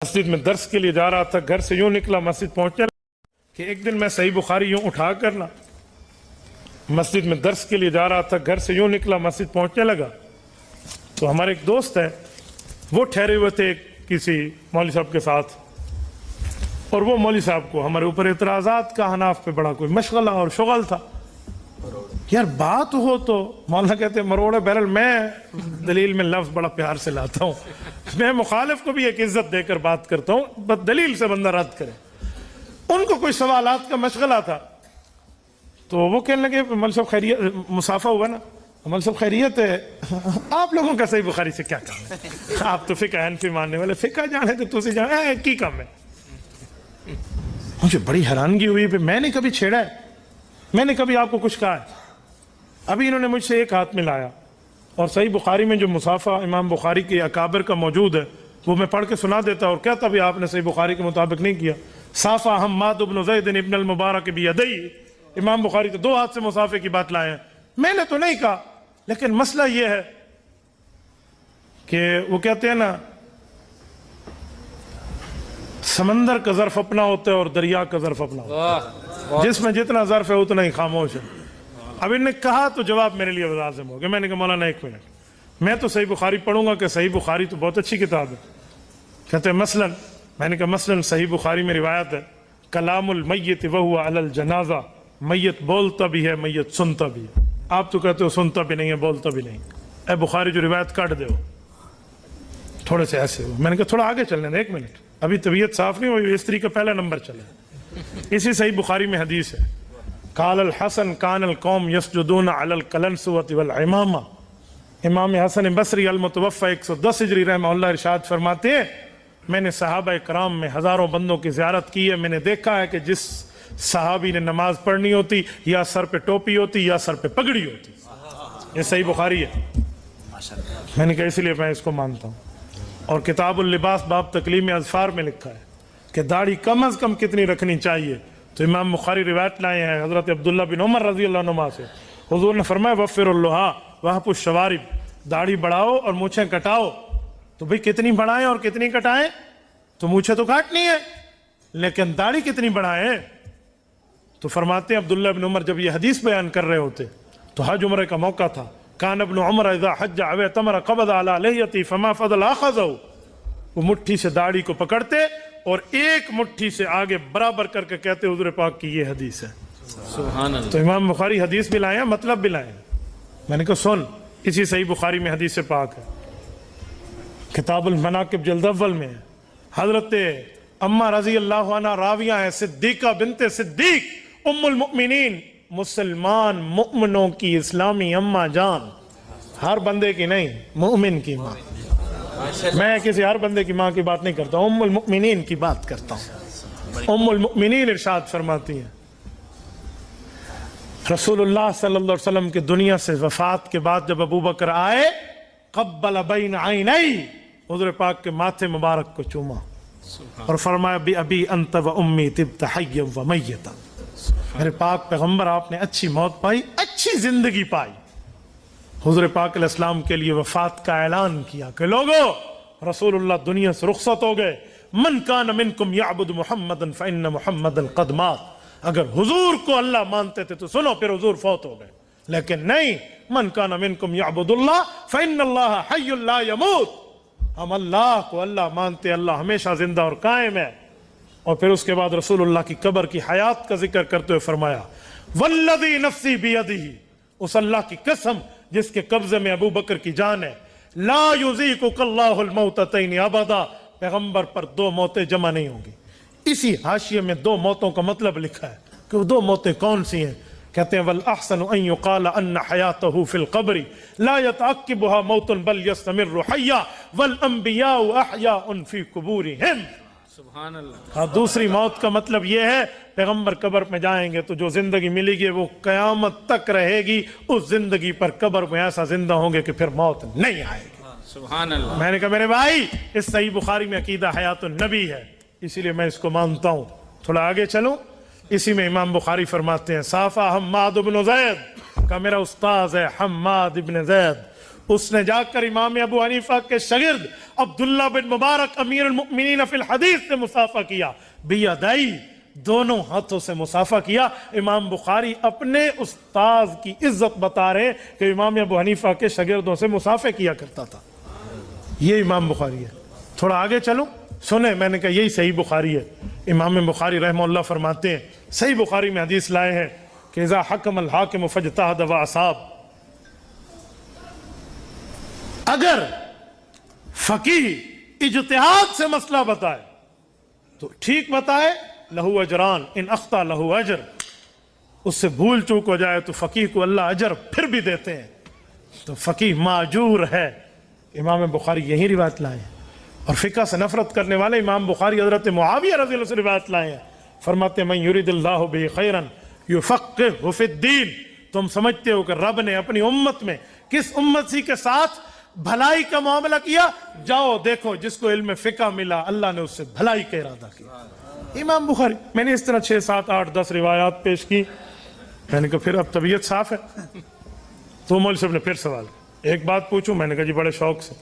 مسجد میں درس کے لیے جا رہا تھا، گھر سے یوں نکلا مسجد پہنچنے کہ ایک دن میں صحیح بخاری یوں اٹھا کر نا مسجد میں درس کے لیے جا رہا تھا، گھر سے یوں نکلا مسجد پہنچنے لگا تو ہمارے ایک دوست ہے، وہ ٹھہرے ہوئے تھے کسی مولوی صاحب کے ساتھ، اور وہ مولوی صاحب کو ہمارے اوپر اعتراضات کا حناف پہ بڑا کوئی مشغلہ اور شغل تھا۔ یار بات ہو تو مولانا کہتے ہیں مروڑے، بہرحال میں دلیل میں لفظ بڑا پیار سے لاتا ہوں، میں مخالف کو بھی ایک عزت دے کر بات کرتا ہوں، بس دلیل سے بندہ رد کرے۔ ان کو کوئی سوالات کا مشغلہ تھا تو وہ کہنے لگے مول صاحب خیریت، مسافہ ہوا نا، مول صاحب خیریت ہے، آپ لوگوں کا صحیح بخاری سے کیا کام ہے؟ آپ تو فقہ حنفی ماننے والے، فقہ جانے تو تسی جانے کی کام ہے؟ مجھے بڑی حیرانگی ہوئی، میں نے کبھی چھیڑا ہے؟ میں نے کبھی آپ کو کچھ کہا ہے؟ ابھی انہوں نے مجھ سے ایک ہاتھ میں لایا اور صحیح بخاری میں جو مصافہ امام بخاری کے اکابر کا موجود ہے وہ میں پڑھ کے سنا دیتا اور کہتا بھی آپ نے صحیح بخاری کے مطابق نہیں کیا۔ صافہ حماد بن زید ابن المبارک بیدی، امام بخاری تو دو ہاتھ سے مصافے کی بات لائے ہیں، میں نے تو نہیں کہا، لیکن مسئلہ یہ ہے کہ وہ کہتے ہیں نا سمندر کا ظرف اپنا ہوتا ہے اور دریا کا ظرف اپنا ہوتا ہے، جس میں جتنا ظرف ہے اتنا ہی خاموش ہے۔ اب انہوں نے کہا تو جواب میرے لیے لازم ہو گیا، میں نے کہا مولانا ایک منٹ، میں تو صحیح بخاری پڑھوں گا کہ صحیح بخاری تو بہت اچھی کتاب ہے، کہتے ہیں مثلاً، میں نے کہا مثلاً صحیح بخاری میں روایت ہے کلام المیت وہو علی الجنازہ، میت بولتا بھی ہے میت سنتا بھی ہے، آپ تو کہتے ہو سنتا بھی نہیں ہے بولتا بھی نہیں، اے بخاری جو روایت کاٹ دے ہو تھوڑے سے ایسے ہو۔ میں نے کہا تھوڑا آگے چلنے دیں، ایک منٹ، ابھی طبیعت صاف نہیں ہوئی، استری کا پہلا نمبر چلے۔ اسی صحیح بخاری میں حدیث ہے قال الحسن کان القوم یسجدون علی القلنسوۃ والعمامہ، امام حسن بصری المتوفی 110 ہجری رحمہ اللہ ارشاد فرماتے ہیں میں نے صحابہ کرام میں ہزاروں بندوں کی زیارت کی ہے، میں نے دیکھا ہے کہ جس صحابی نے نماز پڑھنی ہوتی یا سر پہ ٹوپی ہوتی یا سر پہ پگڑی ہوتی، یہ صحیح بخاری ہے۔ میں نے کہا اس لیے میں اس کو مانتا ہوں۔ اور کتاب اللباس باب تکلیم اظفار میں لکھا ہے کہ داڑھی کم از کم کتنی رکھنی چاہیے، تو امام بخاری روایت لائے ہیں حضرت عبداللہ بن عمر رضی اللہ عنہما سے، حضور نے فرمایا وفر اللحا وحفوا الشوارب، داڑھی بڑھاؤ اور مونچھیں کٹاؤ۔ تو بھئی کتنی بڑھائیں اور کتنی کٹائیں؟ تو مونچھیں تو کاٹنی ہے لیکن داڑھی کتنی بڑھائیں؟ تو فرماتے ہیں عبداللہ بن عمر جب یہ حدیث بیان کر رہے ہوتے تو حج عمرہ کا موقع تھا، کان ابن عمر اذا حج او اعتمر قبض علی لحیتی فما فضل اخذہ، وہ مٹھی سے داڑھی کو پکڑتے اور ایک مٹھی سے آگے برابر کر کے کہتے حضور پاک کی یہ حدیث ہے۔ سبحان اللہ۔ تو امام بخاری حدیث بھی لائے ہیں، مطلب بھی لائے ہیں۔ میں نے کہا سن، اسی صحیح بخاری میں حدیث پاک ہے، کتاب المناقب جلد اول میں ہے، حضرت امہ رضی اللہ عنہ راویہ ہیں، صدیقہ بنت صدیق ام المؤمنین، مسلمان مؤمنوں کی اسلامی امہ جان، ہر بندے کی نہیں، مومن کی ماں۔ میں کسی ہر بندے کی ماں کی بات نہیں کرتا، ام المؤمنین کی بات کرتا ہوں۔ ام المؤمنین ارشاد فرماتی ہیں رسول اللہ صلی اللہ علیہ وسلم کی دنیا سے وفات کے بعد جب ابو بکر آئے قبل بین عینی، حضور پاک کے ماتھے مبارک کو چوما اور فرمایا بی ابی انت و امی طبت حیا و میتا، میرے پاک پیغمبر آپ نے اچھی موت پائی، اچھی زندگی پائی۔ حضور پاک علیہ السلام کے لیے وفات کا اعلان کیا کہ لوگو رسول اللہ دنیا سے رخصت ہو گئے، من کان منکم یعبد محمدا فإن محمدا قد مات، اگر حضور کو اللہ مانتے تھے تو سنو پھر حضور فوت ہو گئے، لیکن نہیں، من کان منکم یعبد اللہ فإن اللہ حی لا یموت، ہم اللہ کو اللہ مانتے، اللہ ہمیشہ زندہ اور قائم ہے۔ اور پھر اس کے بعد رسول اللہ کی قبر کی حیات کا ذکر کرتے ہوئے فرمایا والذی نفسی بیدہ، اس اللہ کی قسم جس کے قبضے میں ابو بکر کی جان ہے، لا یذیقک اللہ الموتتین ابدا، پیغمبر پر دو موتیں جمع نہیں ہوں گی۔ اسی حاشیے میں دو موتوں کا مطلب لکھا ہے کہ وہ دو موتیں کون سی ہیں، کہتے ہیں والاحسن ان یقال ان حیاتہ فی القبر لا یتعقبها موت بل یستمر حیا والانبیاء احیاء فی قبورہم۔ سبحان اللہ۔ ہاں، دوسری موت کا مطلب یہ ہے پیغمبر قبر میں جائیں گے تو جو زندگی ملے گی وہ قیامت تک رہے گی، اس زندگی پر قبر میں ایسا زندہ ہوں گے کہ پھر موت نہیں آئے گی۔ سبحان اللہ۔ میں نے کہا میرے بھائی اس صحیح بخاری میں عقیدہ حیات النبی ہے، اسی لیے میں اس کو مانتا ہوں۔ تھوڑا آگے چلوں، اسی میں امام بخاری فرماتے ہیں صافہ حماد بن زید کا میرا استاذ ہے حماد بن زید، اس نے جا کر امام ابو حنیفہ کے شاگرد عبداللہ بن مبارک امیر المؤمنین فی الحدیث سے مصافحہ کیا، بیدائی، دونوں ہاتھوں سے مصافحہ کیا۔ امام بخاری اپنے استاذ کی عزت بتا رہے کہ امام ابو حنیفہ کے شاگردوں سے مصافحہ کیا کرتا تھا۔ یہ امام بخاری ہے۔ تھوڑا آگے چلوں، سنیں، میں نے کہا یہی صحیح بخاری ہے۔ امام بخاری رحمہ اللہ فرماتے ہیں، صحیح بخاری میں حدیث لائے ہیں کہ اذا حکم الحاکم فاجتہد واصاب، اگر فقیہ اجتہاد سے مسئلہ بتائے تو ٹھیک بتائے، لہو اجران ان اخطا لہو اجر، اس سے بھول چوک ہو جائے تو فقیہ کو اللہ اجر پھر بھی دیتے ہیں، تو فقیہ معجور ہے۔ امام بخاری یہی روایت لائے ہیں۔ اور فقہ سے نفرت کرنے والے امام بخاری حضرت معاویہ رضی اللہ عنہ سے روایت لائے ہیں، فرماتے ہیں من یرید اللہ بہ خیرا یفقہہ فی الدین، تم سمجھتے ہو کہ رب نے اپنی امت میں کس امتی کے ساتھ بھلائی کا معاملہ کیا؟ جاؤ دیکھو جس کو علم فقہ ملا اللہ نے اس سے بھلائی کا ارادہ کیا۔ امام بخاری، میں نے اس طرح 6 7 8 10 روایات پیش کی۔ میں نے کہا پھر اب طبیعت صاف ہے تو مولوی صاحب نے پھر سوال، ایک بات پوچھوں؟ میں نے کہا جی بڑے شوق سے۔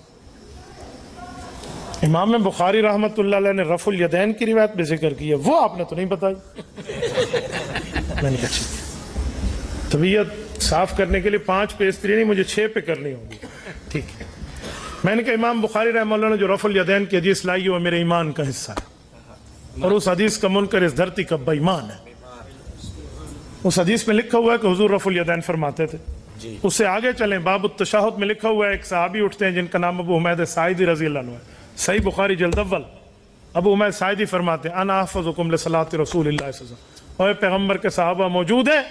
امام بخاری رحمۃ اللہ علیہ نے رفع الیدین کی روایت بھی ذکر کی ہے، وہ آپ نے تو نہیں بتائی۔ میں نے کہا ٹھیک ہے، طبیعت صاف کرنے کے لیے 5 پہ استری نہیں، مجھے 6 پہ کرنی ہوگی، ٹھیک ہے۔ میں نے کہا امام بخاری رحمہ اللہ نے جو رفع الیدین کی حدیث لائی ہے وہ میرے ایمان کا حصہ ہے، اور اس حدیث کا منکر اس دھرتی کا بے ایمان ہے۔ اس حدیث میں لکھا ہوا ہے کہ حضور رفع الیدین فرماتے تھے۔ اس سے آگے چلیں، باب التشہد میں لکھا ہوا ہے ایک صحابی اٹھتے ہیں جن کا نام ابو حمید ساعدی رضی اللہ عنہ ہے، صحیح بخاری جلد اول۔ ابو حمید ساعدی فرماتے ہیں انا احفظکم لصلاۃ رسول اللہ صلی اللہ علیہ وسلم، اے پیغمبر کے صحابہ موجود ہیں،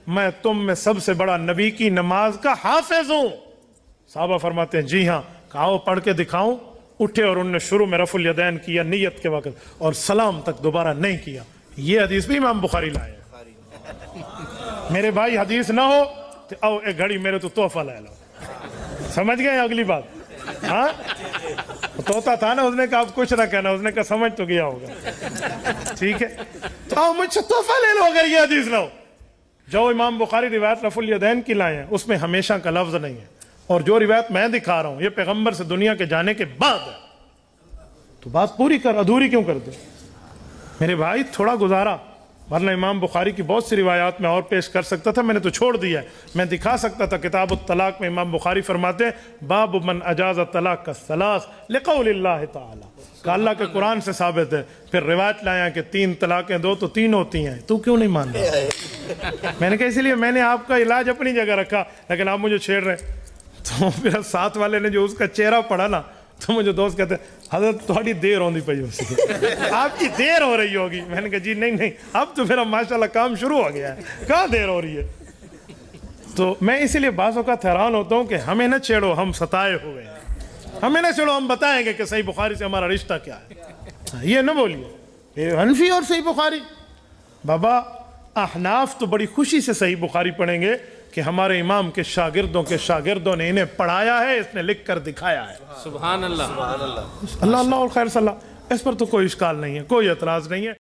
میں تم میں سب سے بڑا نبی کی نماز کا حافظ ہوں۔ صحابہ فرماتے ہیں جی ہاں، کہاؤ پڑھ کے دکھاؤں۔ اٹھے اور انہوں نے شروع میں رفع الیدین کیا نیت کے وقت، اور سلام تک دوبارہ نہیں کیا۔ یہ حدیث بھی امام بخاری لائے ہیں۔ میرے بھائی حدیث نہ ہو تو او ایک گھڑی میرے تو تحفہ لے لو، سمجھ گئے اگلی بات؟ ہاں توتا تھا نا، اس نے کہا اب کچھ نہ کہنا، اس نے کہا سمجھ تو گیا ہوگا، ٹھیک ہے، تو آؤ مجھ سے تحفہ لے لو اگر یہ حدیث نہ ہو۔ جو امام بخاری روایت رفع الیدین کی لائے ہیں اس میں ہمیشہ کا لفظ نہیں ہے، اور جو روایت میں دکھا رہا ہوں یہ پیغمبر سے دنیا کے جانے کے بعد ہے، تو بات پوری کر، ادھوری کیوں کر دے؟ میرے بھائی تھوڑا گزارا، ورنہ امام بخاری کی بہت سی روایات میں اور پیش کر سکتا تھا، میں نے تو چھوڑ دیا ہے۔ میں دکھا سکتا تھا کتاب الطلاق میں امام بخاری فرماتے ہیں باب من اجاز الطلاق الثلاث لقول اللہ تعالی، کہ اللہ کے قرآن سے ثابت ہے۔ پھر روایت لایا کہ 3 طلاقیں دو تو 3 ہوتی ہیں، تو کیوں نہیں مان رہا؟ میں نے کہا اسی لیے میں نے آپ کا علاج اپنی جگہ رکھا، لیکن آپ مجھے چھیڑ رہے ہیں۔ تو پھر ساتھ والے نے جو اس کا چہرہ پڑھا نا، تو مجھے دوست کہتے ہیں حضرت تھوڑی دیر ہوندی پئی اسی آپ کی دیر ہو رہی ہوگی۔ میں نے کہا جی نہیں، اب تو میرا ماشاءاللہ کام شروع ہو گیا ہے، کہاں دیر ہو رہی ہے؟ تو میں اسی لیے بعض اوقات حیران ہوتا ہوں کہ ہمیں نہ چھیڑو، ہم ستائے ہوئے ہیں، ہمیں نہ چھیڑو، ہم بتائیں گے کہ صحیح بخاری سے ہمارا رشتہ کیا ہے، یہ نہ بولیے یہ حنفی اور صحیح بخاری۔ بابا احناف تو بڑی خوشی سے صحیح بخاری پڑھیں گے کہ ہمارے امام کے شاگردوں نے انہیں پڑھایا ہے، اس نے لکھ کر دکھایا ہے۔ سبحان اللہ، اللہ اور خیر صلی اللہ، اس پر تو کوئی اشکال نہیں ہے، کوئی اعتراض نہیں ہے۔